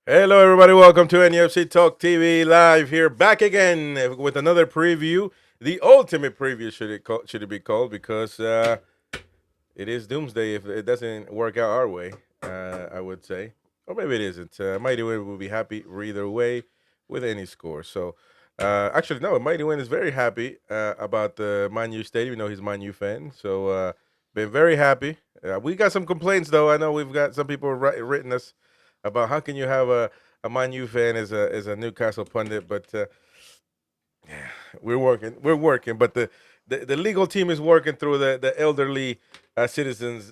Hello, everybody. Welcome to NUFC Talk TV live here, back again with another preview. The ultimate preview should it be called because it is doomsday if it doesn't work out our way. I would say, or maybe it isn't. Mighty Win will be happy either way with any score. So, actually, no, Mighty Win is very happy about the Man U stadium. You know, he's a Man U fan, so been very happy. We got some complaints though. I know we've got some people written us about how can you have a Man U fan as a Newcastle pundit, but yeah, we're working, but the legal team is working through the elderly citizens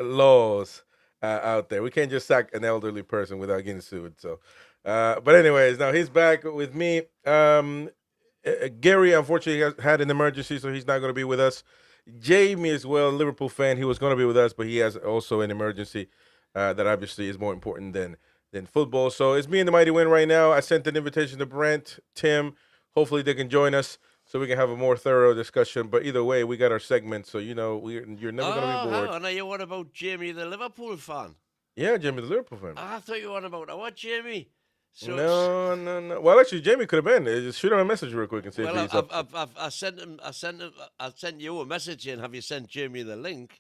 laws out there. We can't just sack an elderly person without getting sued. So, but anyways, now he's back with me. Gary unfortunately had an emergency, so he's not going to be with us. Jamie as well, Liverpool fan. He was going to be with us, but he has also an emergency that obviously is more important than football. So it's me and the Mighty Win right now. I sent an invitation to Brent, Tim. Hopefully they can join us so we can have a more thorough discussion. But either way, we got our segment, so you're never going to be bored. Hang on, are you on about Jamie, the Liverpool fan? Yeah, Jamie, the Liverpool fan. I thought you were on about what, Jamie? No. Well, actually, Jamie could have been. Just shoot him a message real quick and see if he's up. I sent him. I sent you a message in. Have you sent Jamie the link?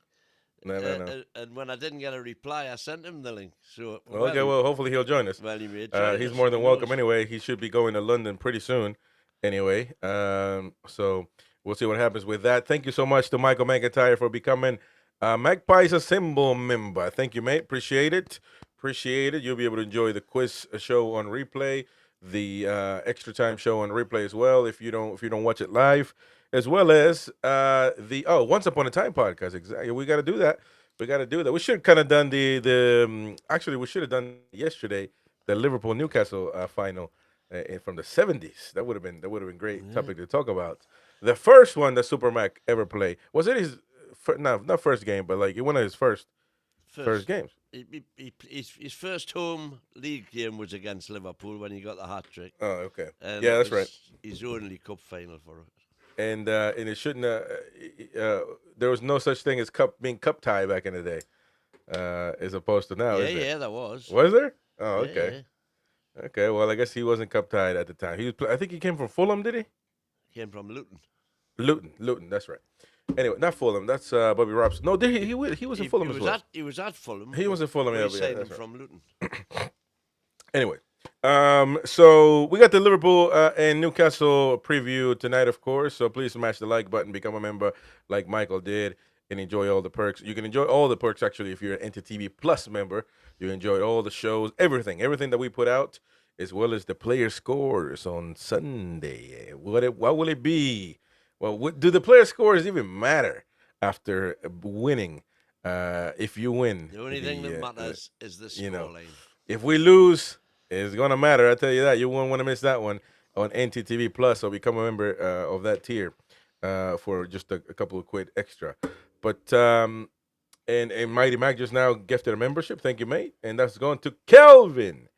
No. And when I didn't get a reply, I sent him the link. So Okay, well, hopefully he'll join us. Well, he may He's us, more than who welcome knows? anyway. He should be going to London pretty soon anyway. So we'll see what happens with that. Thank you so much to Michael McIntyre for becoming Magpies Assemble member. Thank you, mate. Appreciate it. You'll be able to enjoy the quiz show on replay, the extra time show on replay as well if you don't watch it live, as well as the Once Upon a Time podcast. Exactly. We got to do that. We should kind of done the actually we should have done yesterday the Liverpool Newcastle final from the 70s. That would have been great topic to talk about. The first one that Super Mac ever played was it his no, not first game, but like one of his first games. His first home league game was against Liverpool when he got the hat trick. Oh, okay. And Yeah, it that's was right. his only cup final for it. And it shouldn't. There was no such thing as being cup tie back in the day, as opposed to now. Is there? Yeah, there was. Was there? Oh, Yeah, okay. Okay. Well, I guess he wasn't cup tied at the time. I think he came from Fulham, did he? Came from Luton. Luton. That's right. Anyway, not Fulham. That's Bobby Robson. No, did he was in Fulham as well. He was at Fulham. He was in Fulham. But Yeah, he yeah, signed that's right. from Luton. Anyway, so we got the Liverpool and Newcastle preview tonight, of course. So please smash the like button, become a member like Michael did, and enjoy all the perks. You can enjoy all the perks actually if you're an NTTV Plus member. You enjoy all the shows, everything that we put out, as well as the player scores on Sunday. What will it be? Well, do the player scores even matter after winning? If you win, The only thing that matters is the you know, scoreline. if we lose, it's gonna matter. I tell you that. You won't want to miss that one on NTTV Plus. So become a member of that tier for just a couple of quid extra. But and Mighty Mac just now gifted a membership. Thank you, mate. And that's going to Kelvin.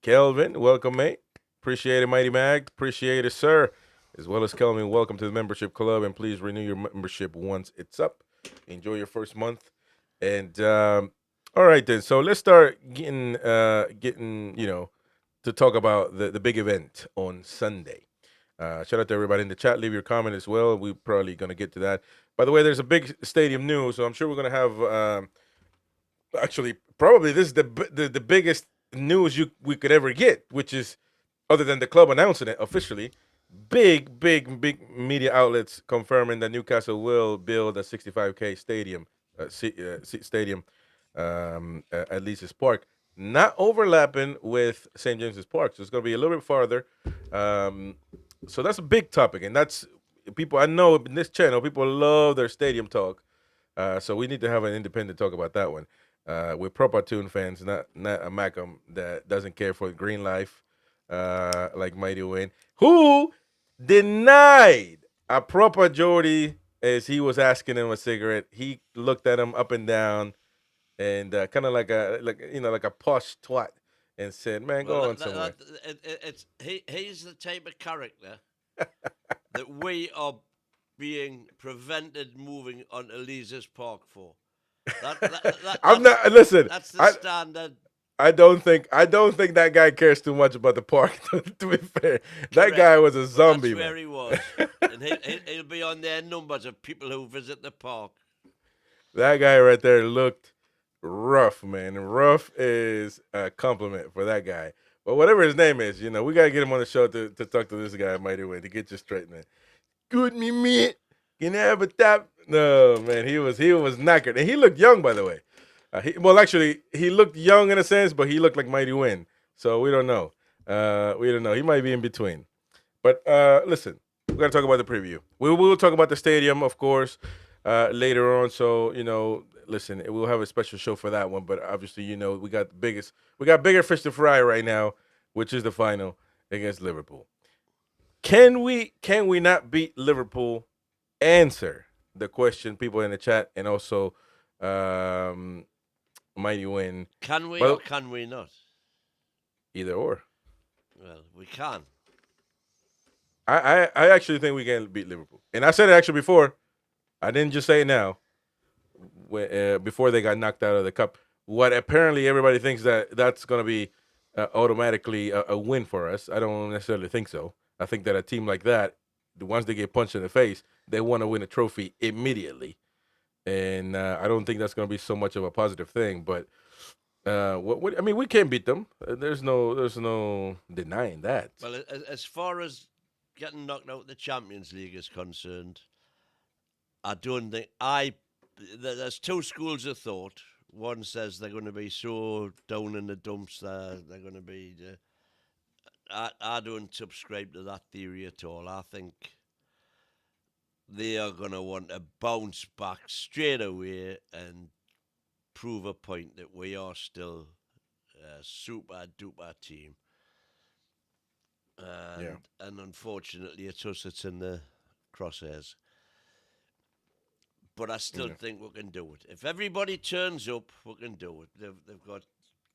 Kelvin, welcome, mate. Appreciate it, Mighty Mag. Appreciate it, sir. As well as Kelvin, welcome to the membership club, and please renew your membership once it's up. Enjoy your first month, and all right then. So let's start getting to talk about the big event on Sunday. Shout out to everybody in the chat. Leave your comment as well. We're probably gonna get to that. By the way, there's a big stadium news, so I'm sure we're gonna have. Actually, probably this is the biggest news we could ever get, which is other than the club announcing it officially. Big media outlets confirming that Newcastle will build a 65K stadium, stadium at Lee's Park, not overlapping with St. James's Park. So it's going to be a little bit farther. So that's a big topic, and that's people. I know in this channel, people love their stadium talk. So we need to have an independent talk about that one. We're proper Tune fans, not a Macam that doesn't care for green life, like Mighty Wayne, who denied a proper Geordie as he was asking him a cigarette. He looked at him up and down, and kind of like a posh twat, and said, "Man, go on somewhere." He's the type of character that we are being prevented moving on Eliza's Park for. I'm not. Listen, That's the standard I don't think that guy cares too much about the park. To be fair, that Correct. guy was a But that's zombie, man. where he was. And he'll be on their numbers of people who visit the park. That guy right there looked rough, man. Rough is a compliment for that guy. But whatever his name is, we gotta get him on the show to talk to this guy, Mighty Win, to get you straight, man. Good me, man. Can I have a tap? No, man, he was knackered, and he looked young, by the way. Actually, he looked young in a sense, but he looked like Mighty Win. So we don't know. We don't know. He might be in between. But listen, we got to talk about the preview. We will talk about the stadium, of course, later on. So listen, we'll have a special show for that one. But obviously, we got bigger fish to fry right now, which is the final against Liverpool. Can we not beat Liverpool? Answer the question, people in the chat, and also Mighty Win. Can we or can we not? Either or. Well, we can. I actually think we can beat Liverpool, and I said it actually before. I didn't just say it now. Before they got knocked out of the cup, what apparently everybody thinks that's going to be automatically a win for us. I don't necessarily think so. I think that a team like that, once they get punched in the face, they want to win a trophy immediately, and I don't think that's going to be so much of a positive thing. But I mean, we can beat them. There's no denying that. Well, as far as getting knocked out of the Champions League is concerned, I don't think there's two schools of thought. One says they're going to be so down in the dumps that they're going to be. I don't subscribe to that theory at all. I think they are going to want to bounce back straight away and prove a point that we are still a super duper team. And unfortunately, it's us that's in the crosshairs. But I still think we can do it. If everybody turns up, we can do it. They've got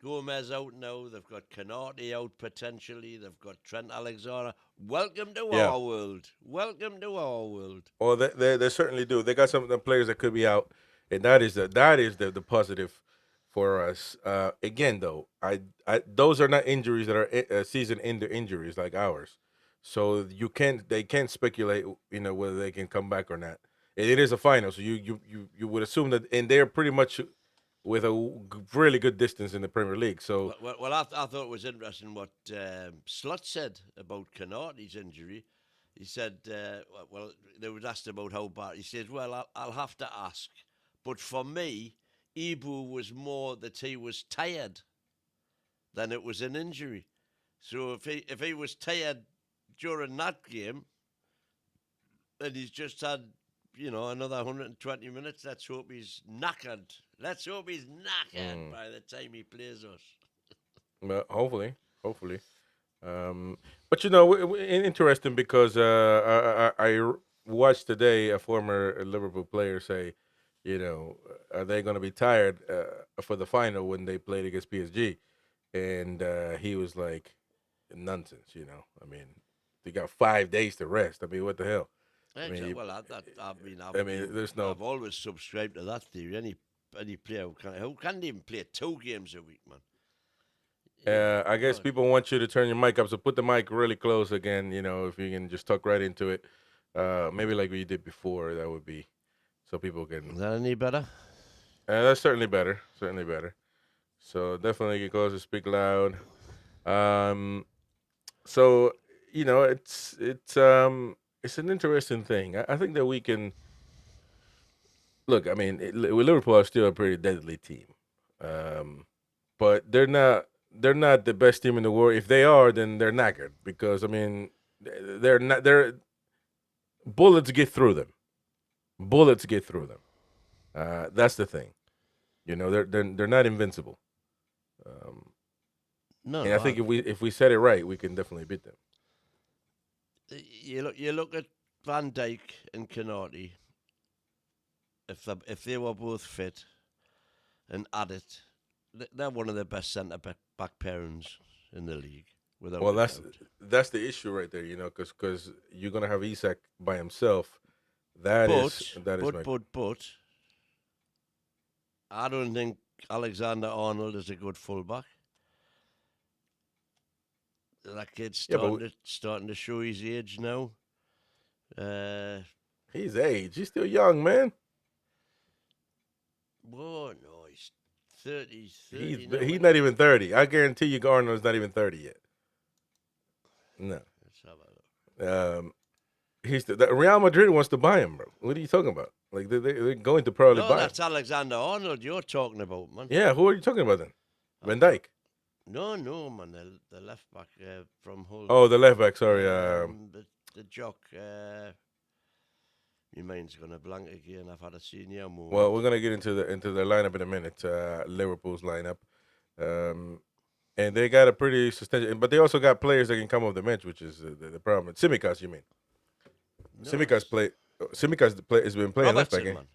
Gomez out now. They've got Canati out potentially. They've got Trent Alexander. Welcome to our world. Welcome to our world. Well, they certainly do. They got some of the players that could be out, and that is the positive for us. Again, though, those are not injuries that are season-ending injuries like ours. So they can't speculate, whether they can come back or not. It is a final, so you would assume that, and they're pretty much with a really good distance in the Premier League. So well I thought it was interesting what Slot said about Canati's injury. He said, well, they were asked about how bad. He said, well, I'll have to ask, but for me, Ibu was more that he was tired than it was an injury. So if he was tired during that game, and he's just had another 120 minutes. Let's hope he's knackered. Let's hope he's knackered by the time he plays us. Well, hopefully. But interesting because I watched today a former Liverpool player say, are they going to be tired for the final when they played against PSG? And he was like, nonsense. I mean, they got 5 days to rest. I mean, what the hell? Exactly. I've always subscribed to that theory. Any player who can't even play 2 games a week, man. I guess people want you to turn your mic up, so put the mic really close again. If you can just talk right into it, maybe like we did before, that would be so people can. Is that any better? That's certainly better. Certainly better. So definitely get close to speak loud. So it's an interesting thing. I think that we can look. I mean, Liverpool are still a pretty deadly team, but they're not the best team in the world. If they are, then they're knackered because I mean, they're not. They're bullets get through them. Bullets get through them. That's the thing. They're not invincible. No, and I think if we set it right, we can definitely beat them. You look at Van Dijk and Canati. If they were both fit and at it, they're one of the best centre back pairings in the league. Well, that's the issue right there, because you're gonna have Isak by himself. But I don't think Alexander-Arnold is a good fullback. That kid's Yeah, but starting to show his age now. his age, he's still young, man. Oh no, he's 30, He's 30 now, he's isn't not he? even 30. I guarantee you, Garner's not even 30 yet. No. Let's have a look. Um, Real Madrid wants to buy him, bro. What are you talking about? Like they're going to probably No, buy him. that's Alexander Arnold you're talking about, man. Yeah, who are you talking about then? Van I'm Dijk. no, man. The left back from Hull. Oh, the left back. Sorry. The jock. My mind's gonna blank again. I've had a senior moment. Well, we're gonna get into the lineup in a minute. Liverpool's lineup, and they got a pretty substantial. But they also got players that can come off the bench, which is the problem. Simicas, you mean? No, Simicas has been playing left back. Robertson, man.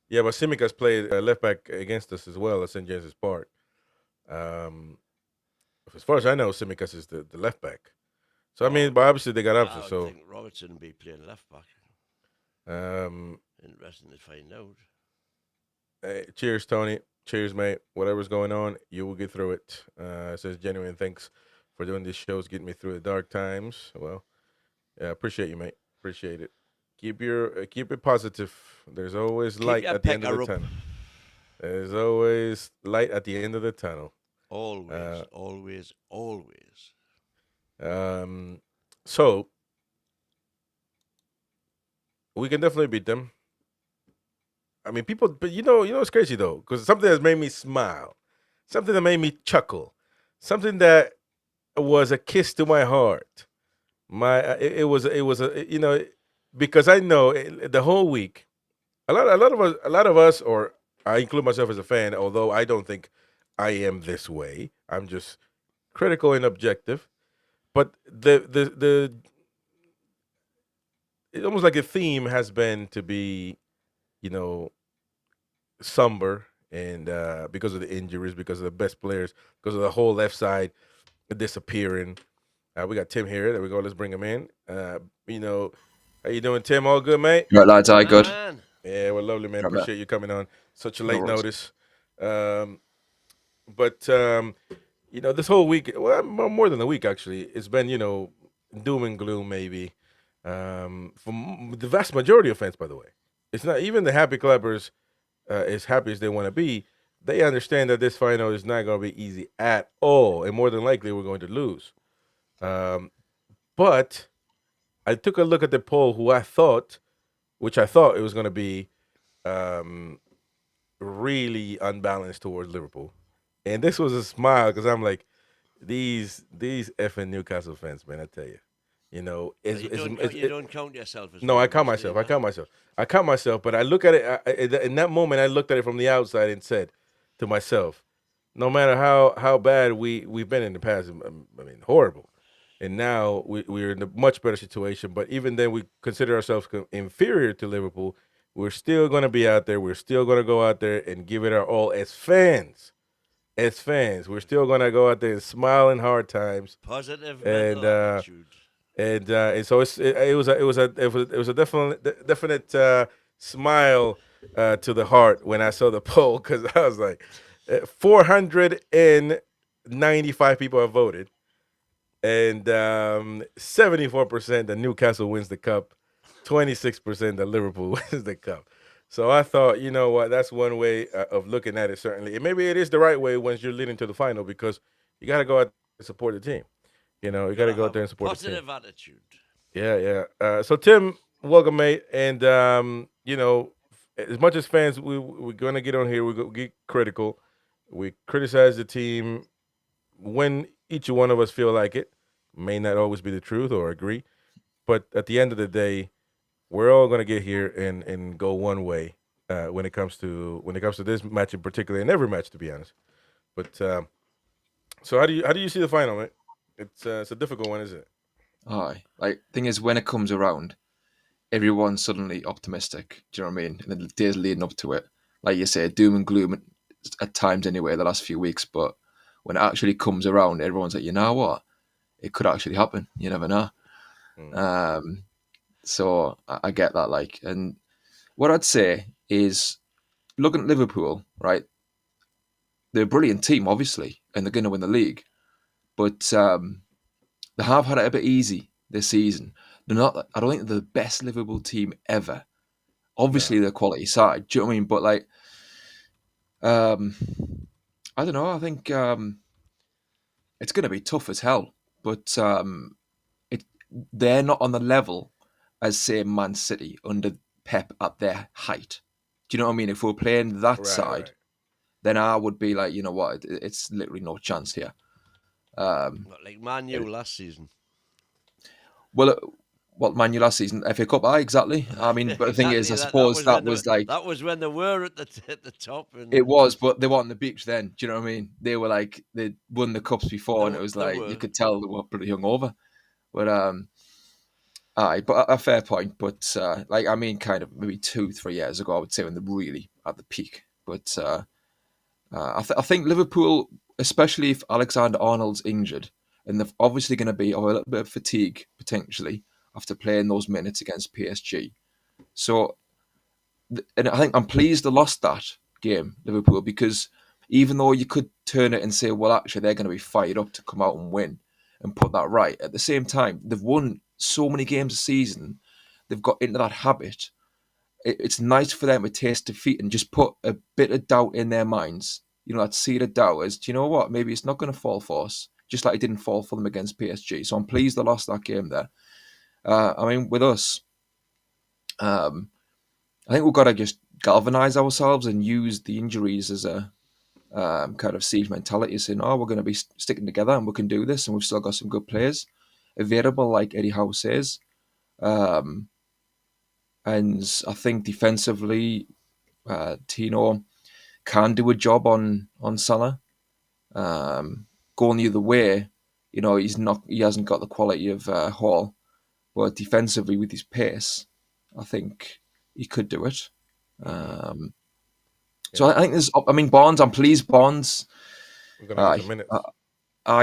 Yeah, but Simicas played left back against us as well at St. James's Park. As far as I know, Simicas is the left back. So I mean, but obviously they got options. I So think Robertson would be playing left back. Interesting to find out. Hey, cheers, Tony. Cheers, mate. Whatever's going on, you will get through it. Says genuine thanks for doing these shows, getting me through the dark times. Well, yeah, appreciate you, mate. Appreciate it. Keep it positive. There's always light at the end of the tunnel. There's always light at the end of the tunnel. Always, always, always. So we can definitely beat them. I mean, people, but you know, it's crazy though, because something that made me smile, something that made me chuckle, something that was a kiss to my heart. It was a because I know the whole week, a lot of us, or I include myself as a fan, although I don't think I am this way. I'm just critical and objective. But it's almost like a theme has been to be, somber, and because of the injuries, because of the best players, because of the whole left side disappearing. We got Tim here. There we go. Let's bring him in. How you doing, Tim? All good, mate? Right, lads. I good. Man. Yeah, well, lovely, man. Right, Appreciate you coming on such a No late worries. notice. This whole week, well, more than a week actually, it's been doom and gloom maybe. For the vast majority of fans, by the way, it's not even the happy clappers. As happy as they want to be, they understand that this final is not going to be easy at all, and more than likely we're going to lose. But I took a look at the poll, which I thought it was going to be really unbalanced towards Liverpool, and this was a smile because I'm like, these effing Newcastle fans, man, I tell you. You don't count yourself as no, one I of count us, myself. do I you, count myself. I count myself. But I look at it in that moment. I looked at it from the outside and said to myself, no matter how bad we've been in the past, I mean, horrible. And now we're in a much better situation. But even then, we consider ourselves inferior to Liverpool. We're still going to be out there. We're still going to go out there and give it our all as fans. As fans, we're still going to go out there and smile in hard times. Positive And mental attitude. And so it was a definite smile to the heart when I saw the poll, because I was like, 495 people have voted, and 74% that Newcastle wins the cup, 26% that Liverpool wins the cup. So I thought, you know what, that's one way of looking at it. Certainly, and maybe it is the right way once you're leading to the final, because you got to go out and support the team. You got to go out there and support the team. Positive attitude. Yeah. So Tim, welcome, mate. And as much as fans, we're gonna get on here. We get critical. We criticize the team when each one of us feel like it. May not always be the truth or agree, but at the end of the day, we're all gonna get here and go one way when it comes to this match in particular, and every match, to be honest. But so how do you see the final, mate? It's a difficult one, isn't it? Aye. Like, thing is, when it comes around, everyone's suddenly optimistic. Do you know what I mean? And the days leading up to it, like you say, doom and gloom at times anyway, the last few weeks. But when it actually comes around, everyone's like, you know what? It could actually happen. You never know. So I get that. Like, and what I'd say is, looking at Liverpool, right? They're a brilliant team, obviously, and they're going to win the league. But they have had it a bit easy this season. They're not. I don't think they're the best Liverpool team ever. Obviously, No. they're quality side. Do you know what I mean? But like, um, I don't know. I think it's going to be tough as hell. But it they're not on the level as say Man City under Pep at their height. Do you know what I mean? If we're playing that Right, side, right. then I would be like, you know what, it's literally no chance here. Um, Not like Man U last season. well, what Man U last season, FA Cup, exactly. I mean, but the thing is, Exactly. I That suppose was when that was like they were at the top, it and was, but they weren't on the beach then. Do you know what I mean? They were like they won the cups before, and it was they like you were. could tell they were pretty hungover. But aye, but a fair point. But like I mean, kind of maybe 2-3 years ago, I would say when they're really at the peak. But I think Liverpool, especially if Alexander Arnold's injured, and they're obviously going to be of a little bit of fatigue potentially after playing those minutes against PSG. So, and I think I'm pleased they lost that game, Liverpool, because even though you could turn it and say, well, actually, they're going to be fired up to come out and win and put that right, at the same time, they've won so many games a season, they've got into that habit. It's nice for them to taste defeat and just put a bit of doubt in their minds. You know, that seed of doubt is, do you know what? Maybe it's not going to fall for us, just like it didn't fall for them against PSG. So I'm pleased they lost that game there. I mean, with us, um, I think we've got to just galvanise ourselves and use the injuries as a kind of siege mentality, saying, "Oh, we're going to be sticking together and we can do this, and we've still got some good players available," like Eddie Howe says. Um, and I think defensively, Tino can do a job on Salah. Going the other way, you know, he hasn't got the quality of Hall, but defensively with his pace, I think he could do it. Mm-hmm. Um, so Yeah. I think there's, I mean, Barnes. I'm pleased Barnes. We're gonna get Uh, some minutes.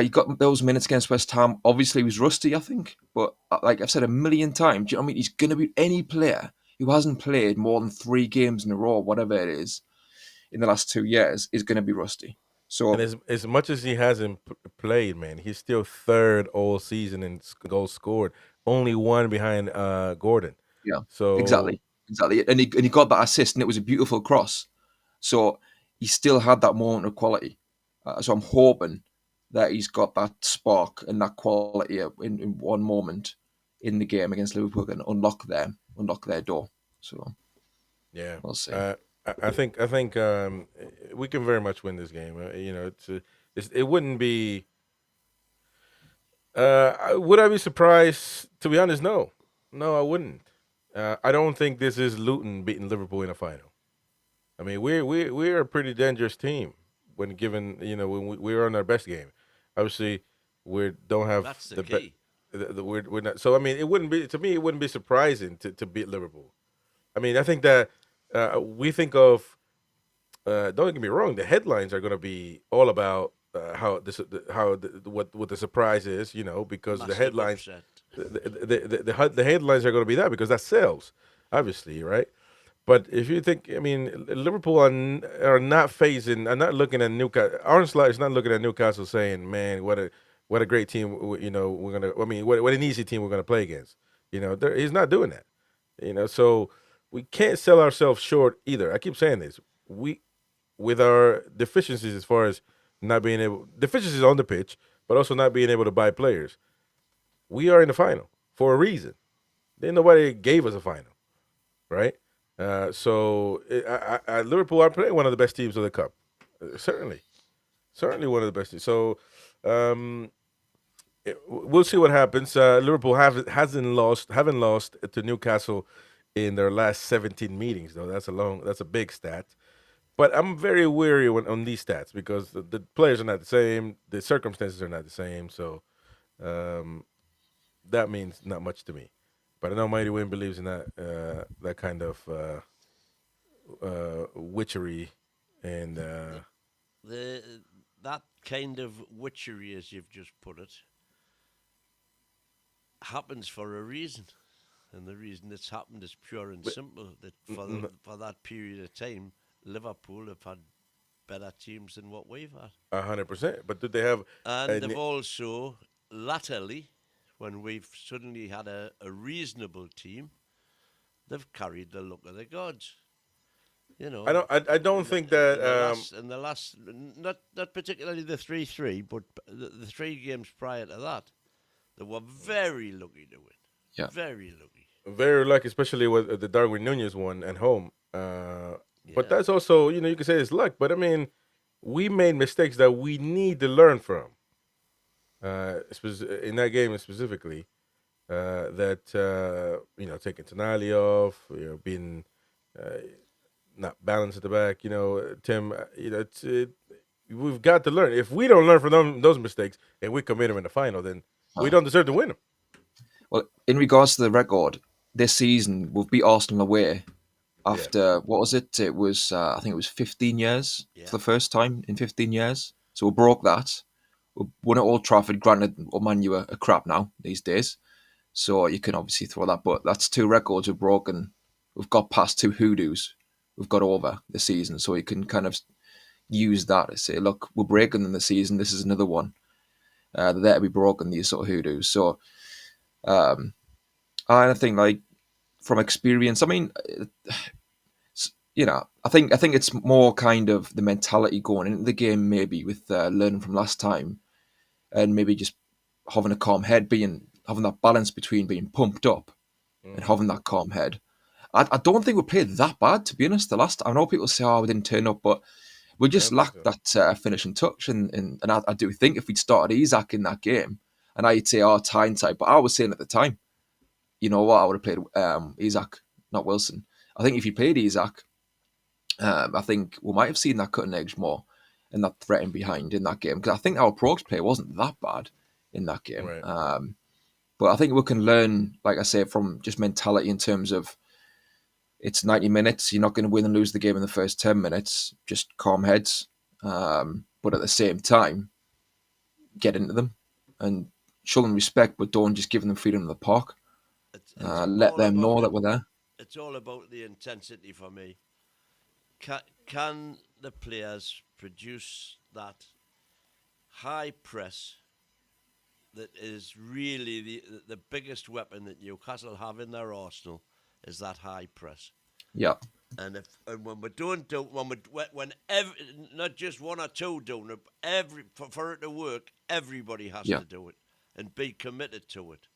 he got those minutes against West Ham. Obviously, he was rusty, I think, but like I've said a million times, do you know what I mean? He's going to be any player who hasn't played more than 3 games in a row, whatever it is, in the last 2 years, is going to be rusty. And So as much as he hasn't played, man, he's still third all season in goals scored, only one behind Gordon. yeah, So exactly, and he got that assist, and it was a beautiful cross. So he still had that moment of quality. So I'm hoping that he's got that spark and that quality in one moment in the game against Liverpool and unlock their door. So yeah, we'll see. I think we can very much win this game. You know, it wouldn't be. Would I be surprised? To be honest, no, no, I wouldn't. I don't think this is Luton beating Liverpool in a final. I mean, we're a pretty dangerous team when given, you know, when we're on our best game. Obviously, we don't have That's the the best. key. We're not. So I mean, it wouldn't be to me. It wouldn't be surprising to beat Liverpool. I mean, I think that we think of. Don't get me wrong. The headlines are going to be all about what the surprise is. You know, because the Massive headlines, upset. the headlines are going to be that because that sells. Obviously, right? But if you think, I mean, Liverpool are not phasing, are not looking at Newcastle. Arne Slot is not looking at Newcastle saying, "Man, what a great team, you know, we're gonna. I mean, what an easy team we're gonna play against." You know, he's not doing that. You know, so we can't sell ourselves short either. I keep saying this. We with our deficiencies as far as not being able deficiencies on the pitch, but also not being able to buy players. We are in the final for a reason. Then nobody gave us a final, right? Liverpool are playing one of the best teams of the cup. Certainly, certainly one of the best teams. So um, we'll see what happens. Liverpool haven't lost to Newcastle in their last 17 meetings, though. That's a big stat. But I'm very weary on these stats because the players are not the same, the circumstances are not the same. So um, that means not much to me. But I know Mighty Wayne believes in that kind of witchery and The that kind of witchery, as you've just put it, happens for a reason, and the reason it's happened is pure and simple. That for that period of time, Liverpool have had better teams than what we've had, 100%. But do they have? and Uh, they've also latterly. when we've suddenly had a reasonable team, they've carried the luck of the gods. You I know, don't. I don't think that. in the last, not particularly the 3-3, but the three games prior to that, they were very lucky to win. Yeah. Very lucky. Very lucky, especially with the Darwin Nunez one at home. But Yeah. that's also, you can say it's luck. But I mean, we made mistakes that we need to learn from. In that game specifically, that taking Tonali off, being uh, not balanced at the back. Tim. We've got to learn. If we don't learn from those mistakes and we commit them in the final, then we Aye. don't deserve to win them. Well, in regards to the record, this season we've beat Arsenal away Yeah. after what was it? It was I think it was 15 years Yeah. for the first time in 15 years. So we broke that. We won at Old Trafford. Granted, Man U are crap now these days, so you can obviously throw that. But that's two records we've broken. We've got past two hoodoos. We've got over the season, so you can kind of use that to say, look, we're breaking them this season. This is another one. They're there to be broken. These sort of hoodoos. So I think like from experience, I mean, I think it's more kind of the mentality going into the game, maybe with learning from last time, and maybe just having a calm head, having that balance between being pumped up and Hmm. having that calm head. I don't think we played that bad, to be honest. The last I know people say, "Oh, we didn't turn up," but we I just don't think lacked so. that finishing touch, and I do think if we'd started Isaac in that game, and I'd say, "Oh, it's hindsight," but I was saying at the time, you know what, I would have played Isaac, not Wilson. I think if you played Isaac, I think we might have seen that cutting edge more and that threatening behind in that game, because I think our approach play wasn't that bad in that game. Right. But I think we can learn, like I say, from just mentality in terms of it's 90 minutes. You're not going to win and lose the game in the first 10 minutes. Just calm heads. But at the same time, get into them and show them respect, but don't just give them freedom in the park. It's Let all them about know it. that we're there. It's all about the intensity for me. Can the players produce that high press that is really the biggest weapon that Newcastle have in their arsenal is that high press. Yeah. And when we don't do when every, not just one or two doing it, for it to work, everybody has Yeah. to do it and be committed to it.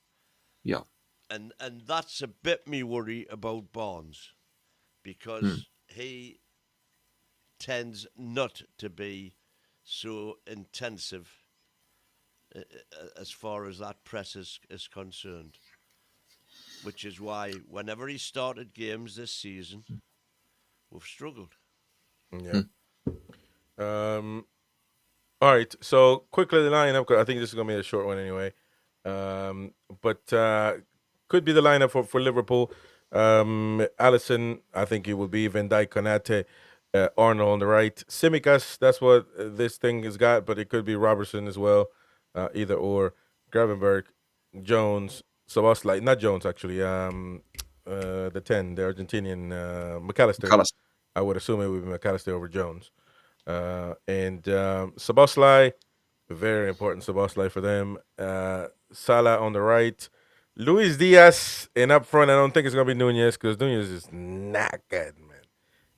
Yeah. And that's a bit me worry about Barnes Mm. because he tends not to be so intensive as far as that press is concerned. Which is why whenever he started games this season, we've struggled. Yeah. Um. All right. So quickly the lineup. 'Cause I think this is gonna be a short one anyway. But could be the lineup for Liverpool. Allison, I think it will be Van Dijk, Konate, Arnold on the right. Simicas, that's what this thing has got, but it could be Robertson as well. Either or. Gravenberg, Jones, Soboslai, not Jones actually. The 10, the Argentinian McAllister. McAllister. I would assume it would be McAllister over Jones. And Soboslai, very important Soboslai for them. Salah on the right. Luis Diaz, and up front, I don't think it's going to be Nunez because Nunez is not good, man.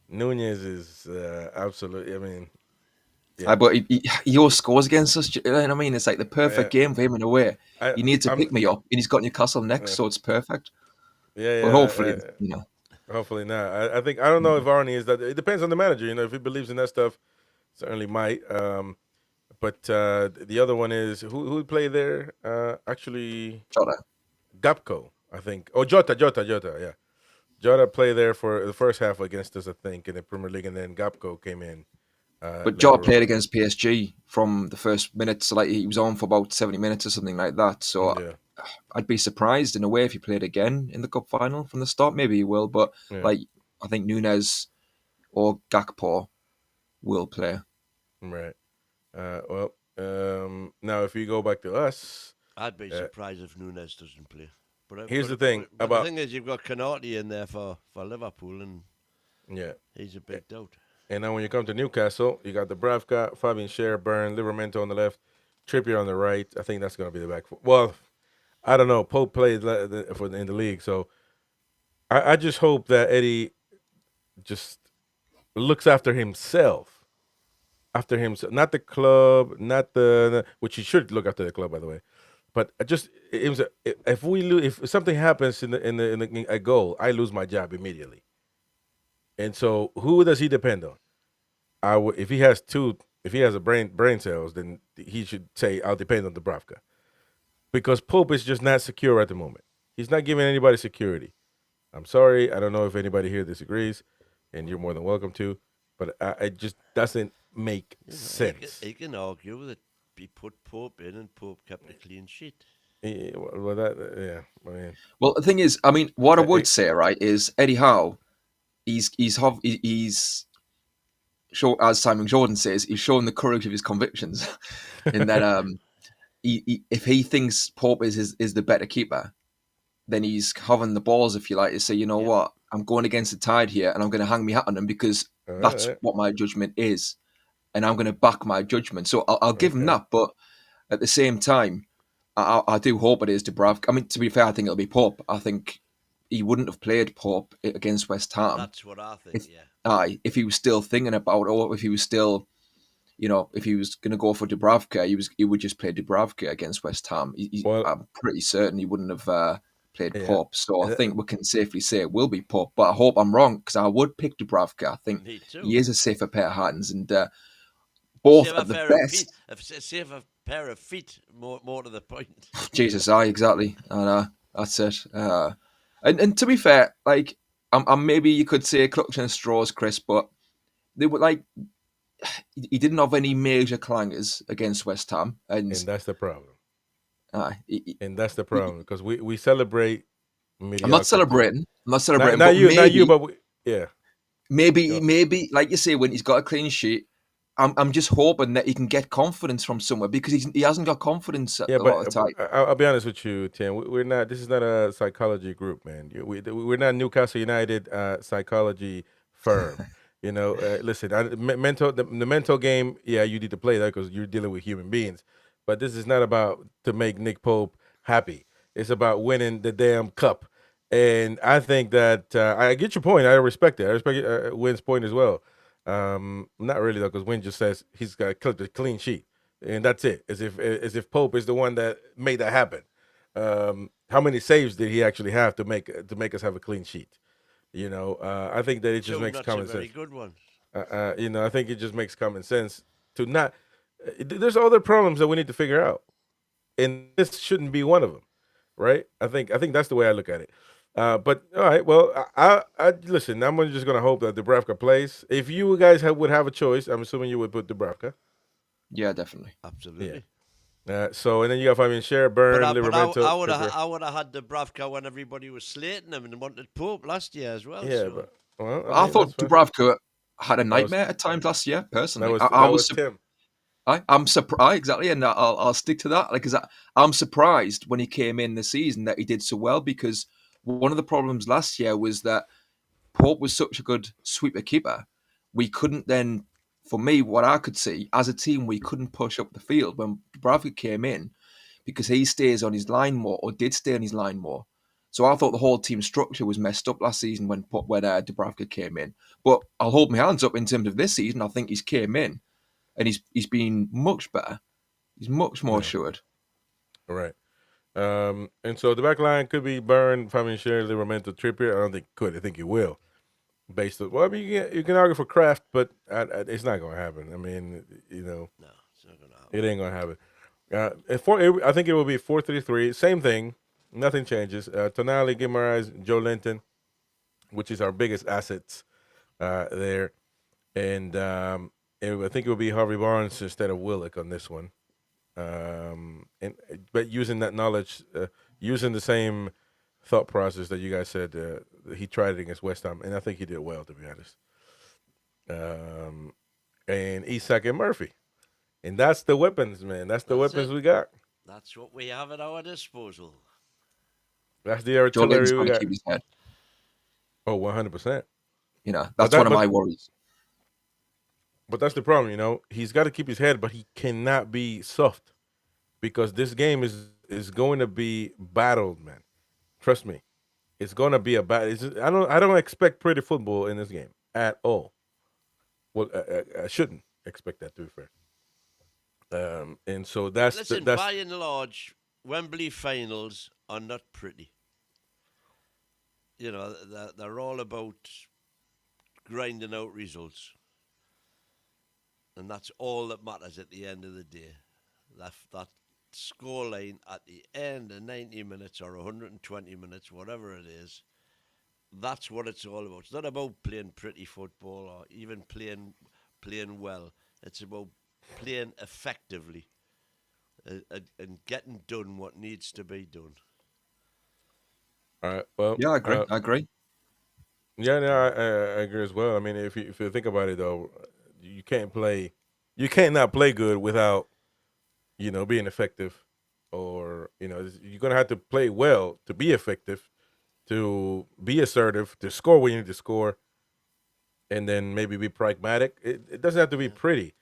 Nunez is absolutely, I mean, yeah. But he always scores against us. You know what I mean? It's like the I, perfect game for him in a way. I, He needs to I'm, pick me up, and he's got Newcastle next, uh, so it's perfect. yeah, But hopefully, hopefully not. I think, I don't know if Arnie is that. It depends on the manager, if he believes in that stuff, certainly might. But the other one is who would play there? Actually, Jota. Gapco, I think. Oh, Jota, yeah. Jota played there for the first half against us, I think, in the Premier League, and then Gapco came in But Jota later played on. against PSG from the first minutes, so like he was on for about 70 minutes or something like that. So Yeah, I'd be surprised in a way if he played again in the cup final from the start. Maybe he will, but yeah, like I think Nunez or Gakpo will play. right. Now if we go back to us, I'd be uh, surprised if Nunes doesn't play. here's the thing But the about thing is, you've got Canati in there for Liverpool, and yeah. he's a big doubt. And now when you come to Newcastle, you got the Bravka, Fabian Scher, Byrne, Livermento on the left, Trippier on the right. I think that's going to be the back four. Well, I don't know. Pope played in the league, so I just hope that Eddie just looks after himself. After himself, not the club, not which he should look after the club, by the way. But it was if we lose, if something happens in a goal, I lose my job immediately. And so, who does he depend on? If he has if he has a brain cells, then he should say, "I'll depend on Dubravka," because Pope is just not secure at the moment. He's not giving anybody security. I'm sorry, I don't know if anybody here disagrees, and you're more than welcome to, but it just doesn't make sense. He can argue that he put Pope in and Pope kept a clean sheet. Yeah, well, yeah, I mean, Well, the thing is, I mean, what I would it, say, right, is Eddie Howe. He's as Simon Jordan says, he's showing the courage of his convictions. In that, if he thinks Pope is the better keeper, then he's having the balls, if you like, to say, you know what, I'm going against the tide here, and I'm going to hang my hat on him because that's what my judgment is, and I'm going to back my judgment. So I'll give him that, but at the same time, I do hope it is Dubravka. I mean, to be fair, I think it'll be Pope. I think he wouldn't have played Pope against West Ham. That's what I think. If he was still thinking about it, or if he was still, if he was going to go for Dubravka, he would just play Dubravka against West Ham. I'm pretty certain he wouldn't have played Pope. So I think we can safely say it will be Pope. But I hope I'm wrong, because I would pick Dubravka. I think he is a safer pair of hands, and both at the best. A safer pair of feet, more to the point. Jesus, exactly. And that's it. And to be fair, like, I'm maybe you could say clutching straws, Chris, but they were like, he didn't have any major clangers against West Ham, and that's the problem. And that's the problem, because we celebrate mediocrity. I'm not celebrating. Not you, but yeah. Maybe, like you say, when he's got a clean sheet, I'm just hoping that he can get confidence from somewhere, because he hasn't got confidence a lot of the time. I'll be honest with you, Tim. We're not. This is not a psychology group, man. We're not Newcastle United psychology firm. Listen, the mental game. Yeah, you need to play that because you're dealing with human beings. But this is not about to make Nick Pope happy. It's about winning the damn cup. And I think that I get your point. I respect it. I respect Wynn's point as well. Not really though, because Wynn just says he's got a clean sheet, and that's it. As if Pope is the one that made that happen. How many saves did he actually have to make us have a clean sheet? I think that it just makes common sense. Very good one. I think it just makes common sense to not. There's other problems that we need to figure out, and this shouldn't be one of them, right? I think that's the way I look at it. But all right, well, I listen. I'm just gonna hope that Dubravka plays. If you guys would have a choice, I'm assuming you would put Dubravka. Yeah, definitely, absolutely. Yeah. So and then you got Fabian Schär, Byrne, Livramento. I would have had Dubravka when everybody was slating him and wanted Pope last year as well. Yeah, so. but I thought Dubravka had a nightmare at times last year. Personally, that was Tim. I'm surprised, exactly, and I'll stick to that. Like, I'm surprised when he came in this season that he did so well, because one of the problems last year was that Pope was such a good sweeper keeper. We couldn't then, for me, what I could see as a team, we couldn't push up the field when Dubravka came in, because he stays on his line more, or did stay on his line more. So I thought the whole team structure was messed up last season when Dubravka came in. But I'll hold my hands up in terms of this season. I think he's came in and he's been much better. He's much more assured. All right. And so the back line could be Byrne, Fabian Schär, Livramento, Trippier. I don't think could. I think he will. Based on, well, I mean, you can argue for Kraft, but it's not going to happen. I mean, no, it's not going to happen. It ain't going to happen. I think it will be 4-3-3. Same thing. Nothing changes. Tonali, Guimaraes, Joe Linton, which is our biggest assets there, and I think it will be Harvey Barnes instead of Willock on this one. But using that knowledge, using the same thought process that you guys said, he tried it against West Ham, and I think he did well, to be honest. And Isak and Murphy, and that's the weapons, man. That's the weapons we got. That's what we have at our disposal. That's the artillery we got. Keep his head. Oh, 100%. That's one of my worries. But that's the problem, he's got to keep his head, but he cannot be soft, because this game is is going to be battled, man. Trust me, it's going to be a battle. I don't expect pretty football in this game at all. Well, I shouldn't expect that, to be fair. And so Listen, by and large, Wembley finals are not pretty. You know, they're all about grinding out results. And that's all that matters at the end of the day. That scoreline at the end of 90 minutes or 120 minutes, whatever it is, that's what it's all about. It's not about playing pretty football or even playing well. It's about playing effectively and getting done what needs to be done. All right. Well, Yeah, I agree. Yeah, no, I agree as well. I mean, if you think about it though, you can't play, you can't not play good without being effective, or you're gonna have to play well to be effective, to be assertive, to score when you need to score, and then maybe be pragmatic. It doesn't have to be pretty,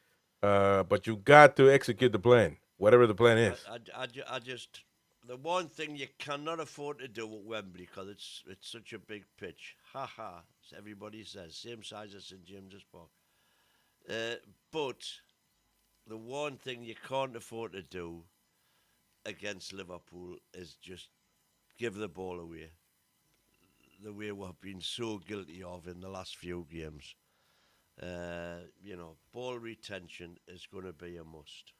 but you got to execute the plan, whatever the plan is. I just the one thing you cannot afford to do at Wembley because it's such a big pitch. Ha ha! As everybody says, same size as St James's Park. But the one thing you can't afford to do against Liverpool is just give the ball away. The way we've been so guilty of in the last few games. Ball retention is going to be a must.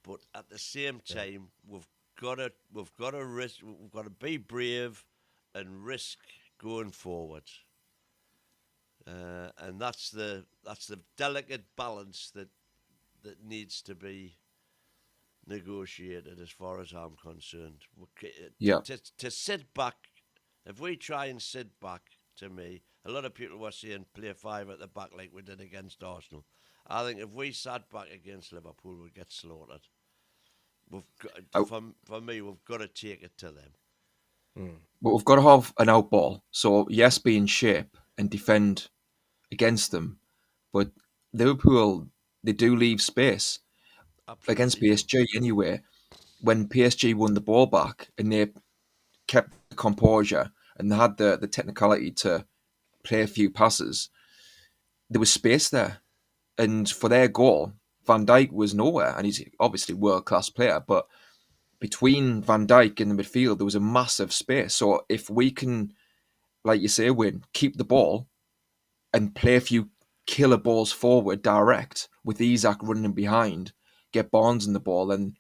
But at the same time, we've got to risk. We've got to be brave and risk going forward. And that's the delicate balance that needs to be negotiated, as far as I'm concerned. Yeah. To sit back, if we try and sit back, to me, a lot of people were saying play five at the back like we did against Arsenal. I think if we sat back against Liverpool, we'd get slaughtered. For me, we've got to take it to them. But we've got to have an out ball. So yes, be in shape and defend against them. But Liverpool, they do leave space. Absolutely. Against PSG anyway. When PSG won the ball back and they kept the composure and they had the technicality to play a few passes, there was space there. And for their goal, Van Dijk was nowhere. And he's obviously a world-class player. But between Van Dijk and the midfield, there was a massive space. So if we can, like you say, Win, keep the ball and play a few killer balls forward direct with Isak running behind, get Barnes in the ball, and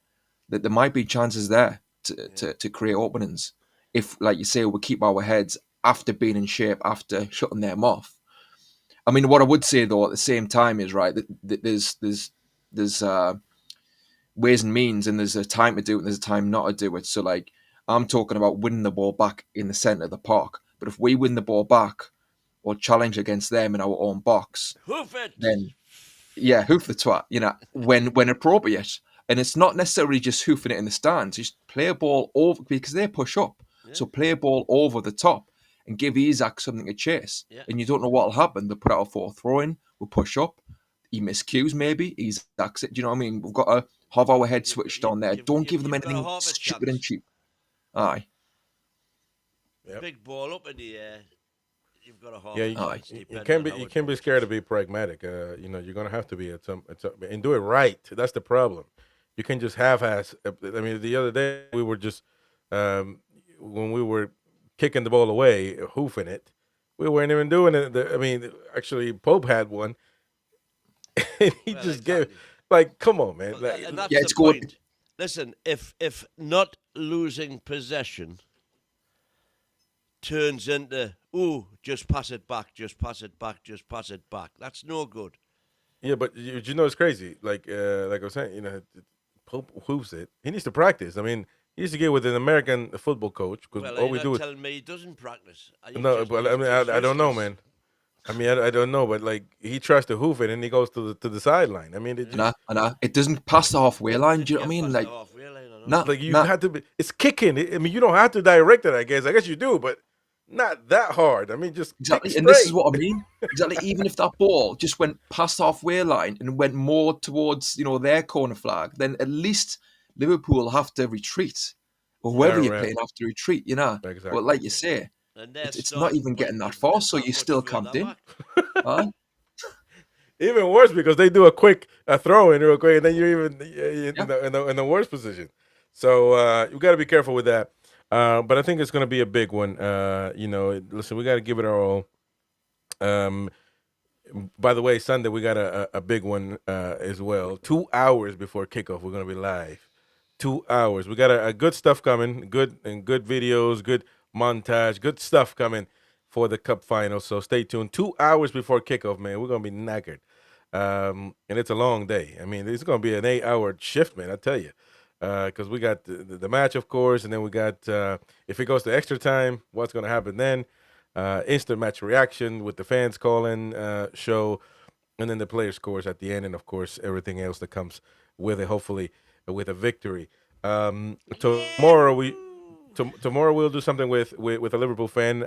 that there might be chances there to create openings. If, like you say, we keep our heads after being in shape, after shutting them off. I mean, what I would say though at the same time is right that there's ways and means, and there's a time to do it, and there's a time not to do it. So like I'm talking about winning the ball back in the centre of the park. But if we win the ball back or challenge against them in our own box, hoof it. Then hoof the twat, when appropriate. And it's not necessarily just hoofing it in the stands. Just play a ball over, because they push up. Yeah. So play a ball over the top and give Isak something to chase. Yeah. And you don't know what will happen. They'll put out a throw-in, we'll push up, he miscues maybe, Isak's it. Do you know what I mean? We've got to have our head switched on there. Don't give them anything stupid and cheap. Aye. Yep. Big ball up in the air. You've got a half. You can't be scared to be pragmatic. You're gonna have to be at some and do it right. That's the problem. You can just half-ass. I mean, the other day we were just when we were kicking the ball away, hoofing it, we weren't even doing it. Actually, Pope had one, and he just gave. Like, come on, man. And that's the point. Listen, if not losing possession turns into, just pass it back, just pass it back, just pass it back. That's no good. Yeah, but you know it's crazy. Like I was saying, Pope hoofs it. He needs to practice. I mean, he needs to get with an American football coach, because all we do is telling me he doesn't practice. No, but I mean, I don't know, man. I mean, I don't know, but like he tries to hoof it and he goes to the sideline. I mean, it doesn't pass the halfway line. Do you know what I mean? Like, have to be. It's kicking. I mean, you don't have to direct it. I guess you do, but not that hard. I mean, just exactly. And this is what I mean. Exactly. Even if that ball just went past the halfway line and went more towards their corner flag, then at least Liverpool have to retreat, or whoever you're Right. playing have to retreat, you know. But Exactly. like you say, And their it's not starting even getting point that far, is so not you're much still further camped in. back. Aye? Even worse because they do a quick throw in real quick, and then you're even Yeah. in the worst position. So you got to be careful with that. But I think it's going to be a big one. Listen, we got to give it our all. Um, by the way, Sunday we got a big one as well. 2 hours before kickoff, we're going to be live. 2 hours. We got a good stuff coming. Good videos. Good montage. Good stuff coming for the cup final. So stay tuned. 2 hours before kickoff, man. We're going to be knackered. And it's a long day. I mean, it's going to be an 8-hour shift, man. I tell you, because we got the match, of course, and then we got if it goes to extra time, what's going to happen then? Instant match reaction with the fans calling show, and then the player scores at the end, and of course everything else that comes with it. Hopefully, with a victory. Tomorrow tomorrow we'll do something with a Liverpool fan.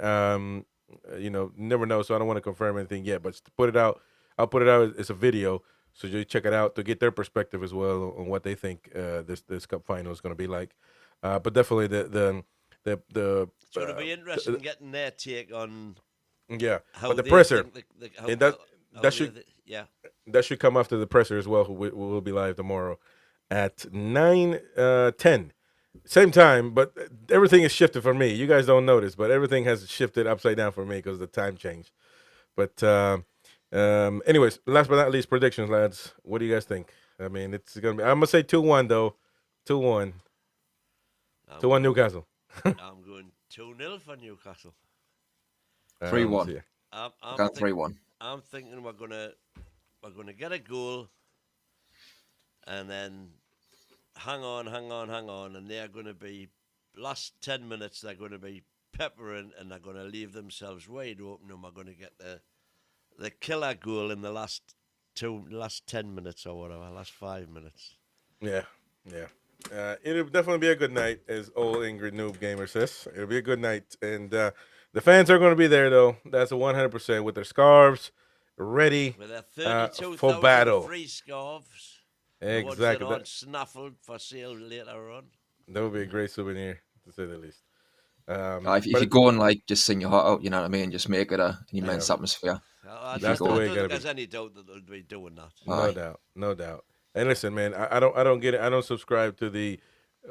Never know, so I don't want to confirm anything yet. But to put it out, I'll put it out as a video, so you check it out to get their perspective as well on what they think this cup final is going to be like. But definitely the It's going to be interesting getting their take on yeah. how But the they presser, think and that should yeah. that should come after the presser as well. Who will be live tomorrow at 9:10. Same time, but everything is shifted for me. You guys don't notice, but everything has shifted upside down for me because the time changed. But anyways, last but not least, predictions, lads. What do you guys think? I mean, it's gonna be. I'm gonna say 2-1 though. 2-1. 2-1 Newcastle. I'm going 2-0 for Newcastle. 3-1. Yeah. I'm Got 3-1. I'm thinking we're gonna get a goal, and then hang on, and they're gonna be last 10 minutes. They're gonna be peppering, and they're gonna leave themselves wide open, and we're gonna get the killer goal in the last 10 minutes or whatever, last 5 minutes. Yeah. It'll definitely be a good night, as old Ingrid Noob Gamer says. It'll be a good night, and the fans are going to be there though. That's a 100% with their scarves ready With their for 32,000 battle. free scarves. Exactly. The ones that aren't snaffled for sale later on. That would be a great souvenir, to say the least. If you go and like just sing your heart out, you know what I mean, just make it an immense Yeah. atmosphere. I That's the don't way it gotta think there's be. any doubt that they'll be doing that. No doubt. And listen, man, I don't get it. I don't subscribe to the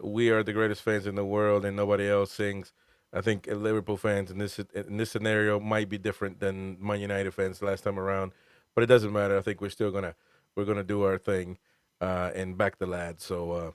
"we are the greatest fans in the world" and nobody else sings. I think Liverpool fans in this scenario might be different than Man United fans last time around, but it doesn't matter. I think we're gonna do our thing and back the lads. So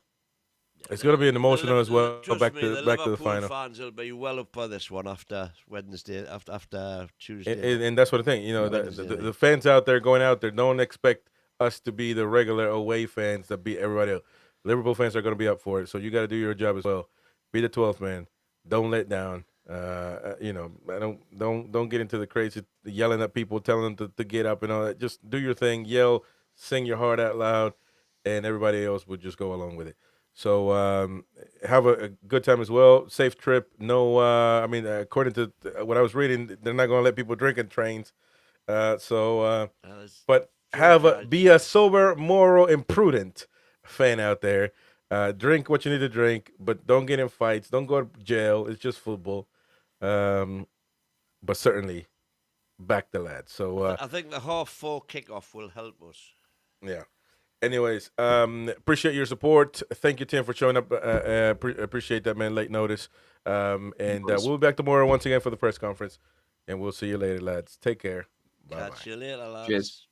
it's gonna be an emotional as well. Trust me, the back to the Liverpool final. fans will be well up for this one after Wednesday, after Tuesday. And that's what I think. You know, the fans out there going out there don't expect us to be the regular away fans that beat everybody else. Liverpool fans are going to be up for it, so you got to do your job as well. Be the 12th man. Don't let down. Don't get into the crazy yelling at people, telling them to get up and all that. Just do your thing, yell, sing your heart out loud, and everybody else would just go along with it. So have a good time as well. Safe trip. No, according to what I was reading, they're not going to let people drink in trains. But be a sober, moral, and prudent fan out there. Drink what you need to drink, but don't get in fights. Don't go to jail. It's just football. But certainly back the lads. So I think the 4:30 kickoff will help us. Yeah. Anyways, appreciate your support. Thank you, Tim, for showing up. Appreciate that, man. Late notice. And we'll be back tomorrow once again for the press conference. And we'll see you later, lads. Take care. Bye-bye. Catch you later, lads. Cheers.